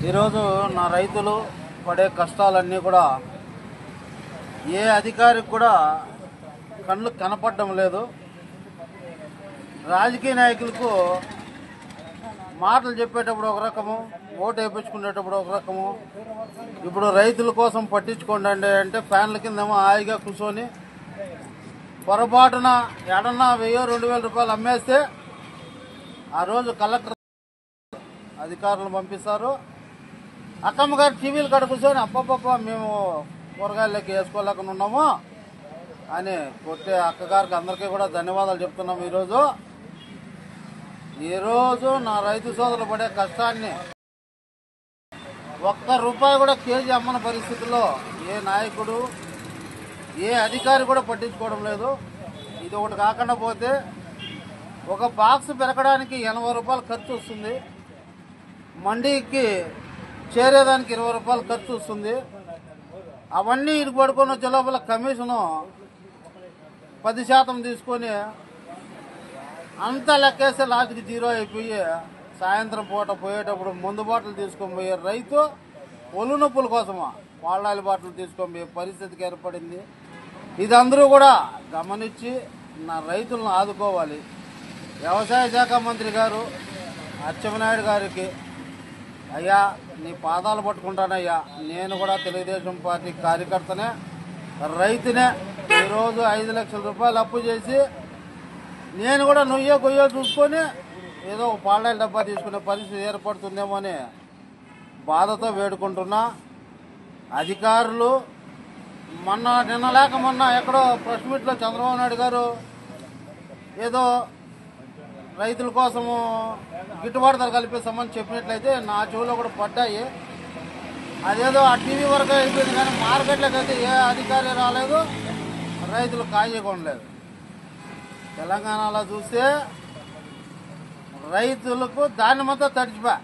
ఈరోజు నా రైతులు పడే కష్టాలన్నీ కూడా ఏ అధికారికి కూడా కళ్ళు కనపడడం లేదు. రాజకీయ నాయకులకు మాటలు చెప్పేటప్పుడు ఒక రకము, ఓటు వేయించుకునేటప్పుడు ఒక రకము. ఇప్పుడు రైతుల కోసం పట్టించుకోండి అంటే ఫ్యాన్ల కిందేమో హాయిగా కూర్చొని పొరపాటున ఎడన్నా 1000-2000 రూపాయలు అమ్మేస్తే ఆ రోజు కలెక్టర్ అధికారులను పంపిస్తారు. అక్కమ్మ గారు టీవీలు కాడ కూర్చొని అప్పప్ప మేము కూరగాయలకి వేసుకోలేకుండా ఉన్నాము అని కొట్టే అక్కగారికి అందరికీ కూడా ధన్యవాదాలు చెప్తున్నాము. ఈరోజు నా రైతు సోదరులు పడే కష్టాన్ని ₹1 కూడా కేజీ అమ్మని పరిస్థితుల్లో ఏ నాయకుడు ఏ అధికారి కూడా పట్టించుకోవడం లేదు. ఇది ఒకటి కాకుండా పోతే ఒక బాక్స్ పెరగడానికి ₹80 ఖర్చు వస్తుంది. మండీకి చేరేదానికి ₹20 ఖర్చు వస్తుంది. అవన్నీ ఇటు పడుకొని వచ్చే లోపల కమిషను 10% తీసుకొని అంతా లెక్కేస్తే లాస్ట్కి 0 అయిపోయి సాయంత్రం పూట పోయేటప్పుడు మందు బాటలు తీసుకొని పోయే రైతు ఒళ్ళు నొప్పుల కోసమా వాళ్ళ బాటలు తీసుకొని పోయే పరిస్థితికి ఏర్పడింది. ఇది అందరూ కూడా గమనించి నా రైతులను ఆదుకోవాలి. వ్యవసాయ శాఖ మంత్రి గారు అచ్చెన్నాయుడు గారికి, అయ్యా నీ పాదాలు పట్టుకుంటానయ్యా, నేను కూడా తెలుగుదేశం పార్టీ కార్యకర్తనే, రైతునే. ఈరోజు 5 లక్షల రూపాయలు అప్పు చేసి నేను కూడా నుయ్యో గొయ్యో చూసుకొని ఏదో ఒక పాళ్ళ డబ్బా తీసుకునే పరిస్థితి ఏర్పడుతుందేమో అని బాధతో వేడుకుంటున్నా. అధికారులు నిన్న లేక మొన్న ఎక్కడో ప్రెస్ మీట్లో చంద్రబాబు నాయుడు గారు ఏదో రైతుల కోసము గిట్టుబాటు ధర కల్పిస్తామని చెప్పినట్లయితే నా చెవులో కూడా పడ్డాయి. అదేదో ఆ టీవీ వరకు అయిపోయింది, కానీ మార్కెట్లోకి అయితే ఏ అధికారి రాలేదు, రైతులు కాయకొనలేదు. తెలంగాణలో చూస్తే రైతులకు ధాన్యమంతా తడిచిపోయి